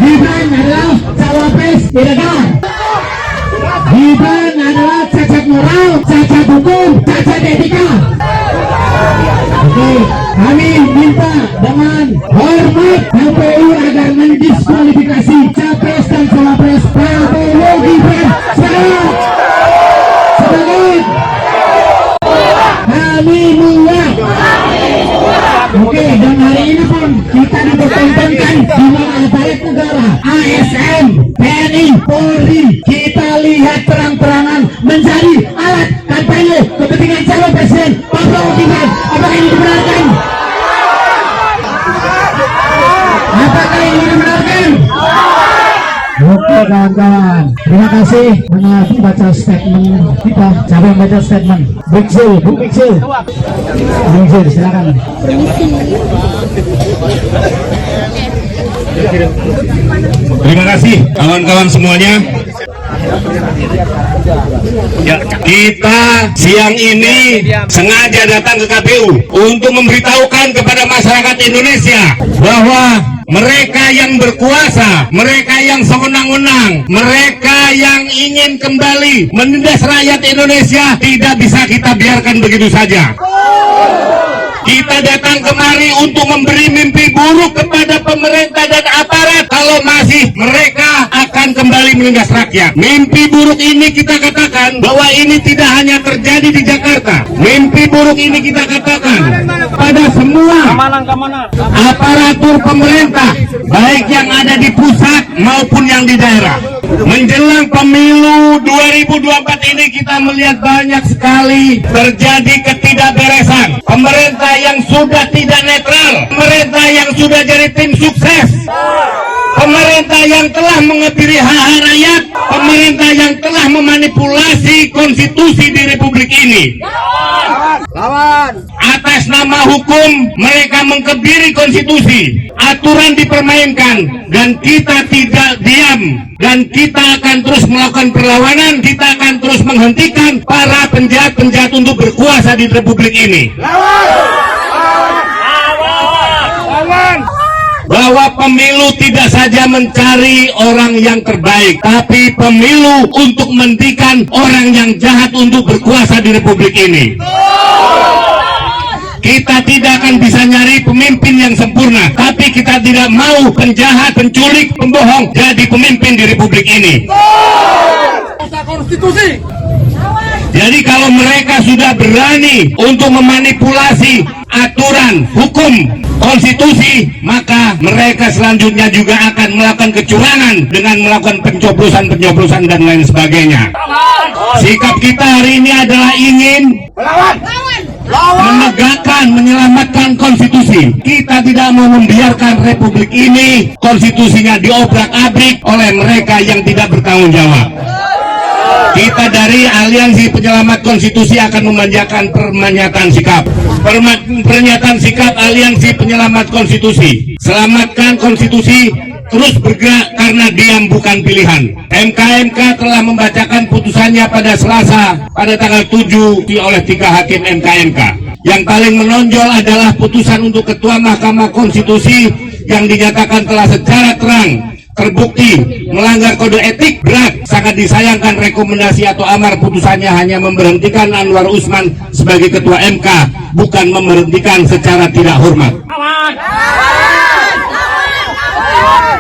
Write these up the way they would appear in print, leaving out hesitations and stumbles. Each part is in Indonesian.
Gibran adalah cawapres ilegal. Gibran adalah cacat moral, cacat hukum, cacat etika. Oke, kami minta dengan hormat KPU agar mendiskualifikasi capres dan cawapres Prabowo Gibran sebagai kami muak. Oke, dan hari ini pun kita dipertontonkan di mana aparat negara, ASN, TNI, Polri, kita lihat terang-terangan menjadi alat kampanye kepentingan calon presiden Prabowo Gibran. Apakah ini dibenarkan? Apakah ini dibenarkan? Oke kawan-kawan, terima kasih mengenai baca statement kita. Siapa yang baca statement? Biksil, Bu Biksil. Biksil, silakan. Terima kasih kawan-kawan semuanya. Ya, kita siang ini sengaja datang ke KPU untuk memberitahukan kepada masyarakat Indonesia bahwa mereka yang berkuasa, mereka yang sewenang-wenang, mereka yang ingin kembali menindas rakyat Indonesia tidak bisa kita biarkan begitu saja. Kita datang kemari untuk memberi mimpi buruk kepada pemerintah dan aparat kalau masih mereka akan kembali menindas rakyat. Mimpi buruk ini kita katakan bahwa ini tidak hanya terjadi di Jakarta. Mimpi buruk ini kita katakan pada semua aparatur pemerintah, baik yang ada di pusat maupun yang di daerah. Menjelang pemilu 2024 ini kita melihat banyak sekali terjadi ketidakberesan. Pemerintah yang sudah tidak netral, pemerintah yang sudah jadi tim sukses, pemerintah yang telah mengebiri hak rakyat, pemerintah yang telah memanipulasi konstitusi di Republik ini. Atas nama hukum mereka mengkebiri konstitusi, aturan dipermainkan, dan kita tidak diam, dan kita akan terus melakukan perlawanan. Kita akan terus menghentikan para penjahat-penjahat untuk berkuasa di Republik ini. Bahwa pemilu tidak saja mencari orang yang terbaik, tapi pemilu untuk menghentikan orang yang jahat untuk berkuasa di Republik ini. Kita tidak akan bisa nyari pemimpin yang sempurna, tapi kita tidak mau penjahat, penculik, pembohong jadi pemimpin di Republik ini. Konstitusi. Jadi kalau mereka sudah berani untuk memanipulasi aturan, hukum, konstitusi, maka mereka selanjutnya juga akan melakukan kecurangan dengan melakukan pencoblosan-pencoblosan dan lain sebagainya. Sikap kita hari ini adalah ingin menegakkan, menyelamatkan konstitusi. Kita tidak mau membiarkan Republik ini konstitusinya diobrak-abrik oleh mereka yang tidak bertanggung jawab. Kita dari Aliansi Penyelamat Konstitusi akan memanjakan pernyataan sikap. Pernyataan sikap Aliansi Penyelamat Konstitusi. Selamatkan konstitusi, terus bergerak karena diam bukan pilihan. MK telah membacakan putusannya pada Selasa pada tanggal 7 oleh 3 hakim MK. Yang paling menonjol adalah putusan untuk Ketua Mahkamah Konstitusi yang dinyatakan telah secara terang terbukti melanggar kode etik berat. Sangat disayangkan rekomendasi atau amar putusannya hanya memberhentikan Anwar Usman sebagai Ketua MK, bukan memberhentikan secara tidak hormat.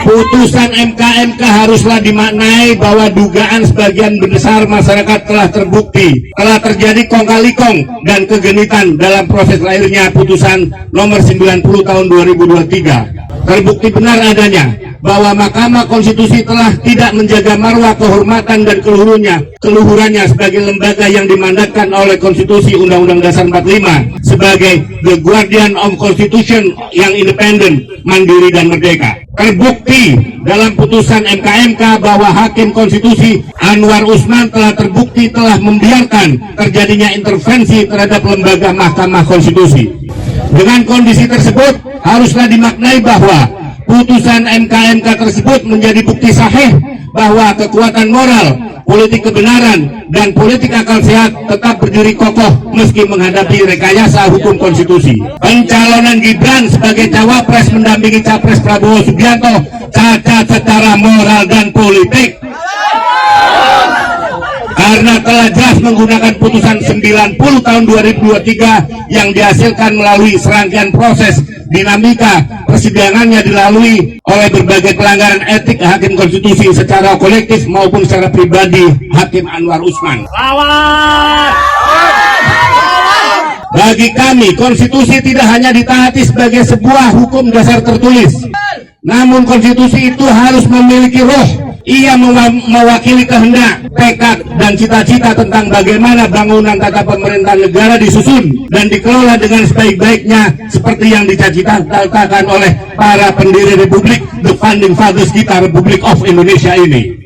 Putusan MK haruslah dimaknai bahwa dugaan sebagian besar masyarakat telah terbukti, telah terjadi kong kali kong dan kegenitan dalam proses lahirnya putusan nomor 90 tahun 2023. Terbukti benar adanya bahwa Mahkamah Konstitusi telah tidak menjaga marwah, kehormatan, dan keluhurannya sebagai lembaga yang dimandatkan oleh Konstitusi Undang-Undang Dasar 45 sebagai the guardian of Constitution yang independen, mandiri, dan merdeka. Terbukti dalam putusan MK bahwa Hakim Konstitusi Anwar Usman telah terbukti telah membiarkan terjadinya intervensi terhadap lembaga Mahkamah Konstitusi. Dengan kondisi tersebut haruslah dimaknai bahwa putusan MK tersebut menjadi bukti sahih bahwa kekuatan moral politik kebenaran, dan politik akal sehat tetap berdiri kokoh meski menghadapi rekayasa hukum konstitusi. Pencalonan Gibran sebagai cawapres mendampingi capres Prabowo Subianto cacat secara moral dan politik karena telah jelas menggunakan putusan 90 tahun 2023 yang dihasilkan melalui serangkaian proses dinamika persidangannya dilalui oleh berbagai pelanggaran etik hakim konstitusi secara kolektif maupun secara pribadi Hakim Anwar Usman. Bagi kami, konstitusi tidak hanya ditaati sebagai sebuah hukum dasar tertulis, namun konstitusi itu harus memiliki roh. Ia mewakili kehendak, tekad, dan cita-cita tentang bagaimana bangunan tata pemerintahan negara disusun dan dikelola dengan sebaik-baiknya seperti yang dicita-citakan oleh para pendiri Republik, the founding fathers kita, Republik of Indonesia ini.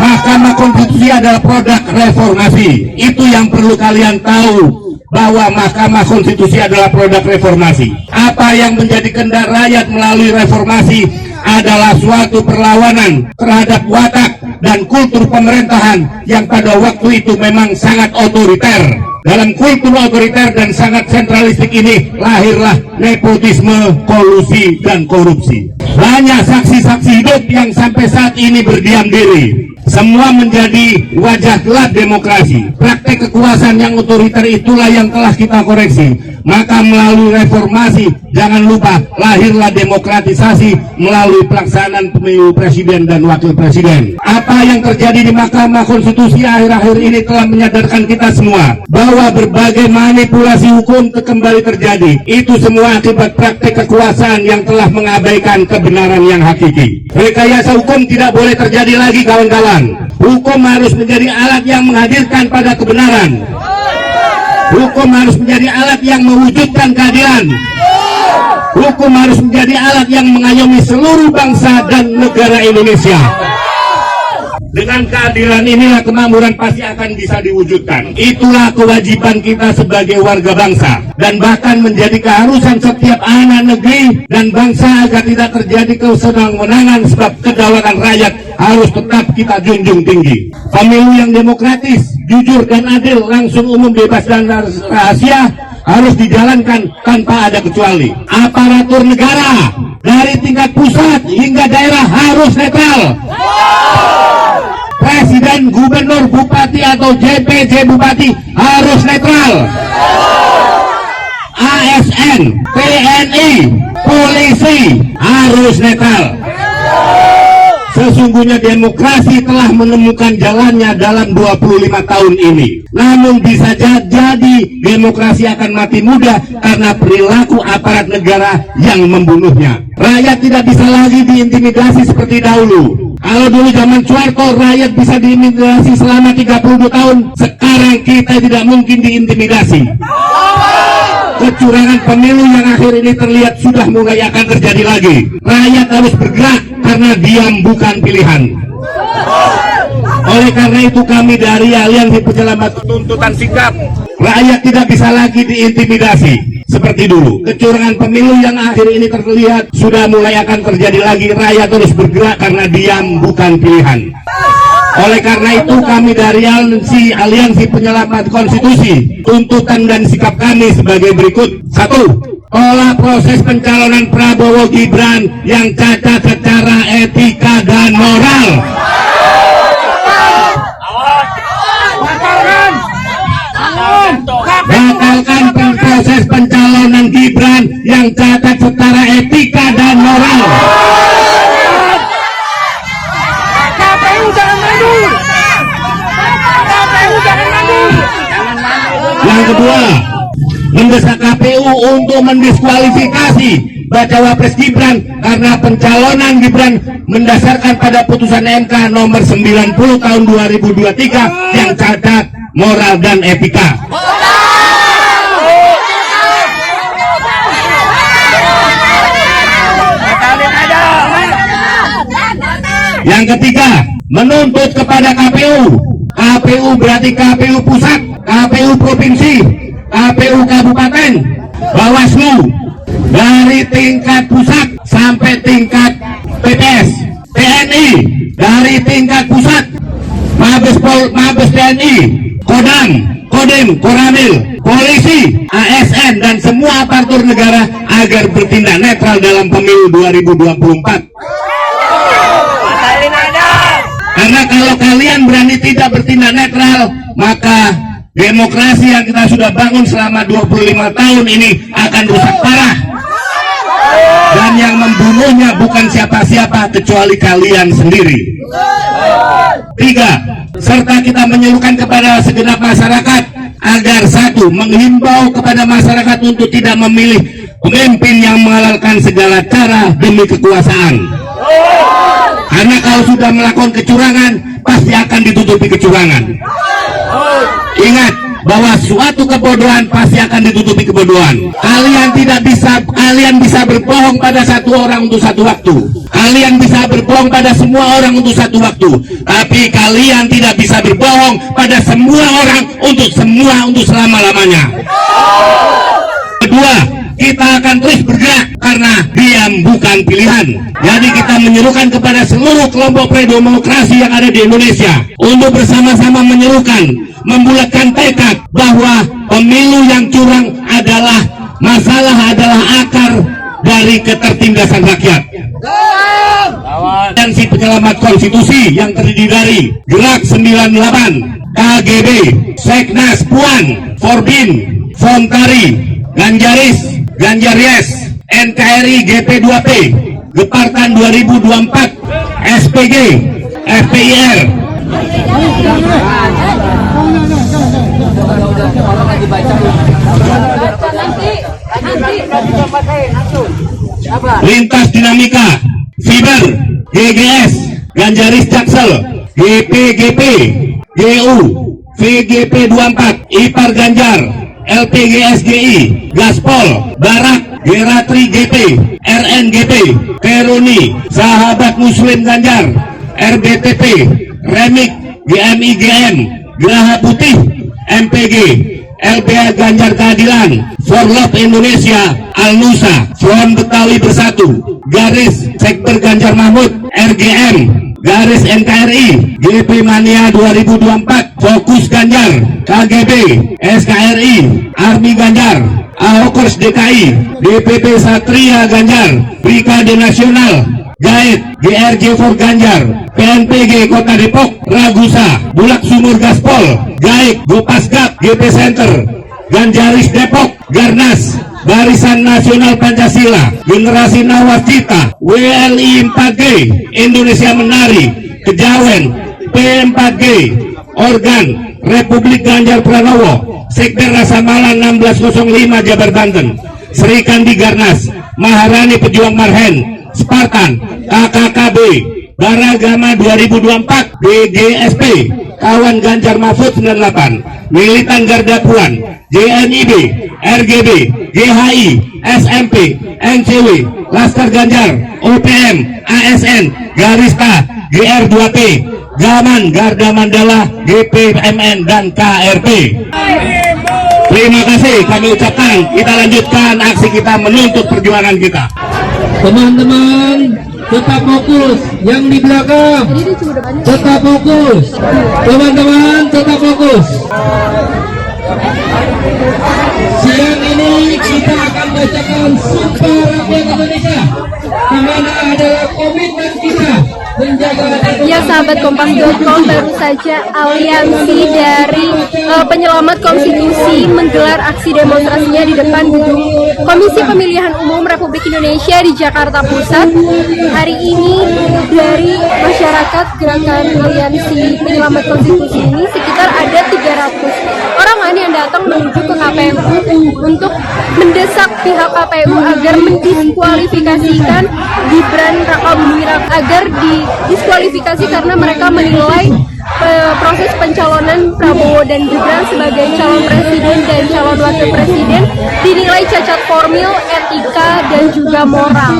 Mahkamah Konstitusi adalah produk reformasi. Itu yang perlu kalian tahu, bahwa Mahkamah Konstitusi adalah produk reformasi. Apa yang menjadi kehendak rakyat melalui reformasi adalah suatu perlawanan terhadap watak dan kultur pemerintahan yang pada waktu itu memang sangat otoriter. Dalam kultur otoriter dan sangat sentralistik ini lahirlah nepotisme, kolusi, dan korupsi. Banyak saksi-saksi hidup yang sampai saat ini berdiam diri. Semua menjadi wajah gelap demokrasi. Praktek kekuasaan yang otoriter itulah yang telah kita koreksi. Maka melalui reformasi, jangan lupa lahirlah demokratisasi melalui pelaksanaan pemilu presiden dan wakil presiden. Apa yang terjadi di Mahkamah Konstitusi akhir-akhir ini telah menyadarkan kita semua bahwa berbagai manipulasi hukum kembali terjadi. Itu semua akibat praktek kekuasaan yang telah mengabaikan kebenaran yang hakiki. Rekayasa hukum tidak boleh terjadi lagi, kawan-kawan. Hukum harus menjadi alat yang menghadirkan pada kebenaran. Hukum harus menjadi alat yang mewujudkan keadilan. Hukum harus menjadi alat yang mengayomi seluruh bangsa dan negara Indonesia. Dengan keadilan inilah kemakmuran pasti akan bisa diwujudkan. Itulah kewajiban kita sebagai warga bangsa, dan bahkan menjadi keharusan setiap anak negeri dan bangsa agar tidak terjadi kesenang-menangan, sebab kedaulatan rakyat harus tetap kita junjung tinggi. Pemilu yang demokratis, jujur dan adil, langsung, umum, bebas dan rahasia harus dijalankan tanpa ada kecuali. Aparatur negara dari tingkat pusat hingga daerah harus netral. Presiden, gubernur, bupati atau JPJ bupati harus netral. ASN, TNI, polisi harus netral. Sesungguhnya demokrasi telah menemukan jalannya dalam 25 tahun ini. Namun bisa jadi demokrasi akan mati muda karena perilaku aparat negara yang membunuhnya. Rakyat tidak bisa lagi diintimidasi seperti dahulu. Kalau dulu zaman Soeharto rakyat bisa diintimidasi selama 32 tahun, sekarang kita tidak mungkin diintimidasi. Kecurangan pemilu yang akhir ini terlihat sudah mulai akan terjadi lagi. Rakyat harus bergerak karena diam bukan pilihan. Oleh karena itu kami dari Aliansi Penyelamat Tuntutan Sikap, rakyat tidak bisa lagi diintimidasi seperti dulu. Kecurangan pemilu yang akhir ini terlihat sudah mulai akan terjadi lagi. Rakyat terus bergerak karena diam bukan pilihan. Oleh karena itu kami dari Aliansi Penyelamat Konstitusi, tuntutan dan sikap kami sebagai berikut. 1. Olah proses pencalonan Prabowo Gibran yang cacat secara etika dan moral. Batalkan proses pencalonan Gibran yang cacat secara etika dan moral. Yang kedua, mendesak KPU untuk mendiskualifikasi bacawa pres Gibran karena pencalonan Gibran mendasarkan pada putusan MK nomor 90 tahun 2023 yang cacat moral dan etika. Yang ketiga, menuntut kepada KPU. KPU berarti KPU pusat, KPU provinsi, KPU kabupaten, Bawaslu, dari tingkat pusat sampai tingkat PPS, TNI dari tingkat pusat, Mabes BNN, Koramil, polisi, ASN, dan semua aparatur negara agar bertindak netral dalam pemilu 2024. Karena kalau kalian berani tidak bertindak netral, maka demokrasi yang kita sudah bangun selama 25 tahun ini akan rusak parah. Dan yang membunuhnya bukan siapa-siapa kecuali kalian sendiri. 3. Serta kita menyerukan kepada segenap masyarakat agar 1. Menghimbau kepada masyarakat untuk tidak memilih pemimpin yang menghalalkan segala cara demi kekuasaan. Karena kalau sudah melakukan kecurangan, pasti akan ditutupi kecurangan. Ingat bahwa suatu kebodohan pasti akan ditutupi kebodohan. Kalian bisa berbohong pada satu orang untuk satu waktu. Kalian bisa berbohong pada semua orang untuk satu waktu. Tapi kalian tidak bisa berbohong pada semua orang untuk selama-lamanya. Kedua, kita akan terus bergerak karena diam bukan pilihan. Jadi kita menyerukan kepada seluruh kelompok pro-demokrasi yang ada di Indonesia untuk bersama-sama menyerukan, membulatkan tekad bahwa pemilu yang curang adalah akar dari ketertindasan rakyat. Dan si penyelamat konstitusi yang terdiri dari Gerak 98, KGB, Seknas, Puan, Forbin, Fontari, Ganjaris, Ganjaries, NKRI, GP2P, Gepartan 2024, SPG, FPIR. Lintas Dinamika, Fiber, GGS, Ganjaris Jaksel, GPGP, GU, VGP24, IPAR Ganjar, LPGSGI, Gaspol, Barak, Geratri GP, RNGP, Peroni, Sahabat Muslim Ganjar, RBTP, Remik, GMIGM, Geraha Putih, MPG, LBH Ganjar Keadilan, For Love Indonesia, Al-Nusa, Front Betawi Bersatu, Garis Sekber Ganjar Mahmud, RGM, Garis NKRI, GP Mania 2024, Fokus Ganjar, KGB, SKRI, Army Ganjar, Ahokers DKI, DPP Satria Ganjar, Brigade Nasional, Gaet, GRJ for Ganjar, PNPG Kota Depok, Ragusa, Bulak Sumur Gaspol, Gaek, Gopasgap, GP Center, Ganjaris Depok, Garnas, Barisan Nasional Pancasila, Generasi Nawacita, WLI 4G, Indonesia Menari, Kejawen, P4G, Organ, Republik Ganjar Pranowo, Sekber Rasa Malang 1605 Jabar Banten, Sri Kandi Garnas, Maharani Pejuang Marhen, Spartan, KKKB, Baragama 2024, BGSP, Kawan Ganjar Mahfud 98, Militan Garda Puan, JNIB, RGB, GHI, SMP, NCW, Laskar Ganjar, OPM, ASN, Garista, GR2P, Gaman, Garda Mandala, GPMN, dan KRP. Terima kasih kami ucapkan. Kita lanjutkan aksi kita menuntut perjuangan kita. Teman-teman tetap fokus, yang di belakang tetap fokus, teman-teman tetap fokus. Siang ini kita akan bacakan Sumpah Rakyat Indonesia, di mana adalah komitmen kita menjaga. Ya sahabat Kompas.com, baru saja aliansi dari penyelamat konstitusi menggelar aksi demonstrasinya di depan gedung Komisi Pemilihan Umum Republik Indonesia di Jakarta Pusat. Hari ini dari masyarakat gerakan aliansi penyelamat konstitusi ini sekitar ada 300 orang yang datang menuju ke KPU untuk mendesak pihak KPU agar mendiskualifikasikan Gibran Rakabuming Raka, agar didiskualifikasi karena mereka menilai proses pencalonan Prabowo dan Gibran sebagai calon presiden dan calon wakil presiden dinilai cacat formil, etika, dan juga moral.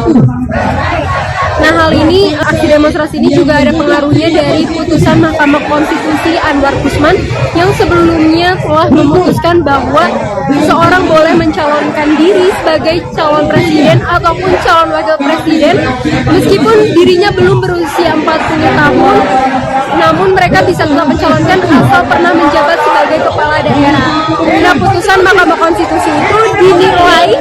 Nah, hal ini, aksi demonstrasi ini juga ada pengaruhnya dari putusan Mahkamah Konstitusi Anwar Usman yang sebelumnya telah memutuskan bahwa seorang boleh mencalonkan diri sebagai calon presiden ataupun calon wakil presiden meskipun dirinya belum berusia 40 tahun, namun mereka bisa tetap mencalonkan asal pernah menjabat sebagai sebagai kepala daerah. Nah, putusan Mahkamah Konstitusi itu dinilai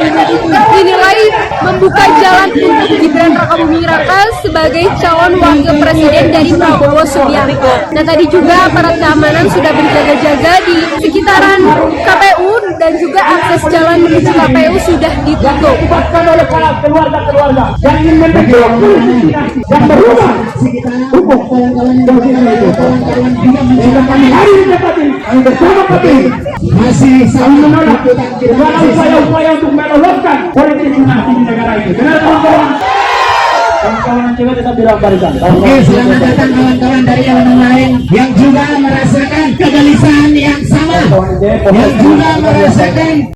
membuka jalan untuk Gibran Rakabuming Raka sebagai calon wakil presiden dari Prabowo Subianto. Nah, tadi juga aparat keamanan sudah berjaga-jaga di sekitaran KPU dan juga akses jalan menuju KPU sudah ditutup. oleh para keluarga-keluarga yang ingin menjadi yang berubah hukum kawan-kawan juga mencoba kami hari ini kami bersama kami masih sama menolak segala upaya-upaya untuk meloloskan politisasi di negara ini. Benar kawan-kawan? Kawan-kawan coba tetap bilang barisan. Oke, selamat datang kawan-kawan dari elemen lain yang juga merasakan kegelisahan yang sama, yang juga merasakan